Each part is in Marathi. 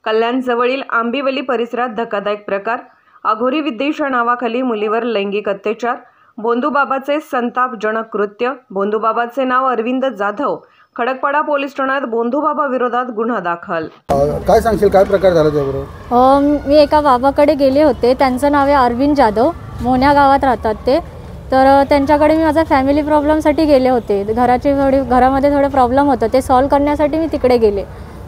कल्याण जवळील आंबिवली परिसरात धक्कादायक प्रकार। अघोरी विद्येच्या नावाखाली मुलीवर लैंगिक अत्याचार। भोंदूबाबाचे संतापजनक कृत्य। भोंदूबाबाचे नाव अरविंद जाधव। खडकपाडा पोलीस ठाण्यात भोंदूबाबा विरोधात गुन्हा दाखल। काय सांगशील, काय प्रकार झाला त्याबरोबर? मी एका बाबाकडे गेले होते, त्यांचं नाव आहे अरविंद जाधव, मोन्या गावात राहतात ते। तर त्यांच्याकडे मी माझा फॅमिली प्रॉब्लेमसाठी गेले होते। घरामध्ये थोडे प्रॉब्लेम होतं, ते सॉल्व करण्यासाठी मी तिकडे गेले।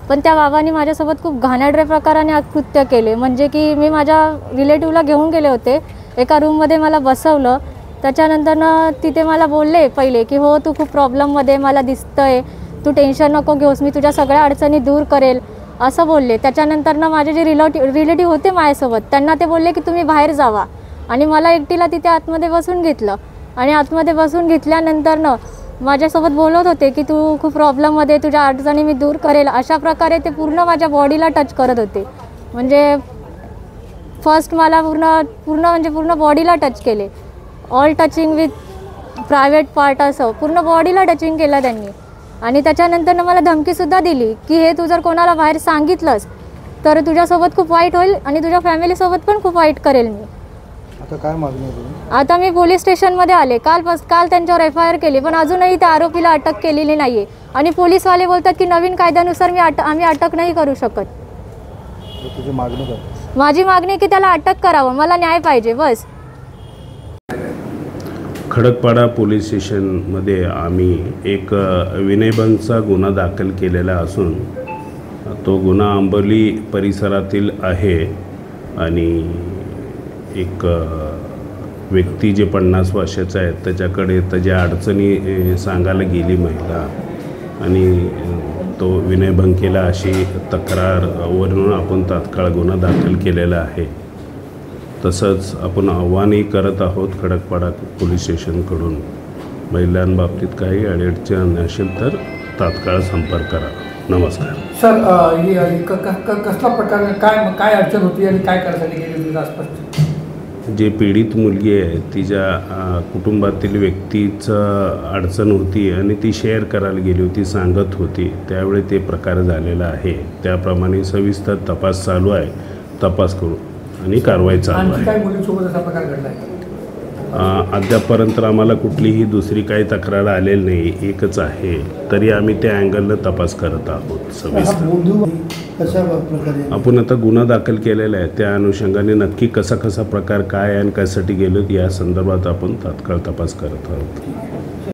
पण त्या बाबांनी माझ्यासोबत खूप घाणेरड्या प्रकाराने कृत्य केले। म्हणजे की मी माझ्या रिलेटिव्हला घेऊन गेले होते, एका रूममध्ये मला बसवलं। त्याच्यानंतर तिथे मला बोलले पहिले की हो तू खूप प्रॉब्लेममध्ये मला दिसतंय, तू टेन्शन नको घेऊस, मी तुझ्या सगळ्या अडचणी दूर करेल असं बोलले। त्याच्यानंतर माझे जे रिलेटिव्ह होते माझ्यासोबत, त्यांना ते बोलले की तुम्ही बाहेर जावा, आणि मला एकटीला तिथे आतमध्ये बसून घेतलं। आणि आतमध्ये बसून घेतल्यानंतर माझ्यासोबत बोलत होते की तू खूप प्रॉब्लेममध्ये, तुझ्या अडचणी मी दूर करेल, अशा प्रकारे ते पूर्ण माझ्या बॉडीला टच करत होते। म्हणजे फर्स्ट मला पूर्ण बॉडीला टच केले, all touching with private part, असं पूर्ण बॉडीला टचिंग केलं त्यांनी। आणि त्याच्यानंतर मला धमकीसुद्धा दिली की हे तू जर कोणाला बाहेर सांगितलंस तर तुझ्यासोबत खूप वाईट होईल आणि तुझ्या फॅमिलीसोबत पण खूप वाईट करेल मी। आता काय मागणी आहे तुझी? आता मी पोलीस स्टेशनमध्ये आले, काल त्यांच्यावर FIR केली, पण अजूनही त्या आरोपीला अटक केलेली नाही आहे। आणि पोलीसवाले बोलतात की नवीन कायद्यानुसार आम्ही अटक नाही करू शकत। तुझी मागणी काय? माझी मागणी आहे की त्याला अटक करावं, मला न्याय पाहिजे बस। खडकपाडा पोलीस स्टेशनमध्ये आम्ही एक विनयभंगचा गुन्हा दाखल केलेला असून तो गुन्हा आंबोली परिसरातील आहे। आणि एक व्यक्ती जे 50 वर्षाचा आहे त्याच्याकडे त्याच्या अडचणी सांगायला गेली महिला, आणि तो विनयभंग केला अशी तक्रारवरून आपण तात्काळ गुन्हा दाखल केलेला आहे। तसंच आपण आव्हानही करत आहोत खडकपाडा पोलीस स्टेशनकडून, महिलांबाबतीत काही अडचण असेल तर तात्काळ संपर्क करा। नमस्कार सर, कसला प्रकार, काय अडचण होती आणि काय करायसाठी गेली होती आसपास? जे पीडित मुलगी आहे तिच्या कुटुंबातील व्यक्तीचं अडचण होती आणि ती शेअर करायला गेली होती, सांगत होती, त्यावेळी ते प्रकार झालेला आहे। त्याप्रमाणे सविस्तर तपास चालू आहे, तपास करू आणि कारवाई चालू आहे। काय मुलीसोबत असा प्रकार घडला आहे? अद्यापर्यंत आम्हाला कुठलीही दुसरी काही तक्रार आलेली नाही, एकच आहे, तरी आम्ही त्या अँगलनं तपास करत आहोत सविस्तर। आपण आता गुन्हा दाखल केलेला आहे, त्या अनुषंगाने नक्की कसा प्रकार काय आणि कशासाठी गेलो या संदर्भात आपण तात्काळ तपास करत आहोत।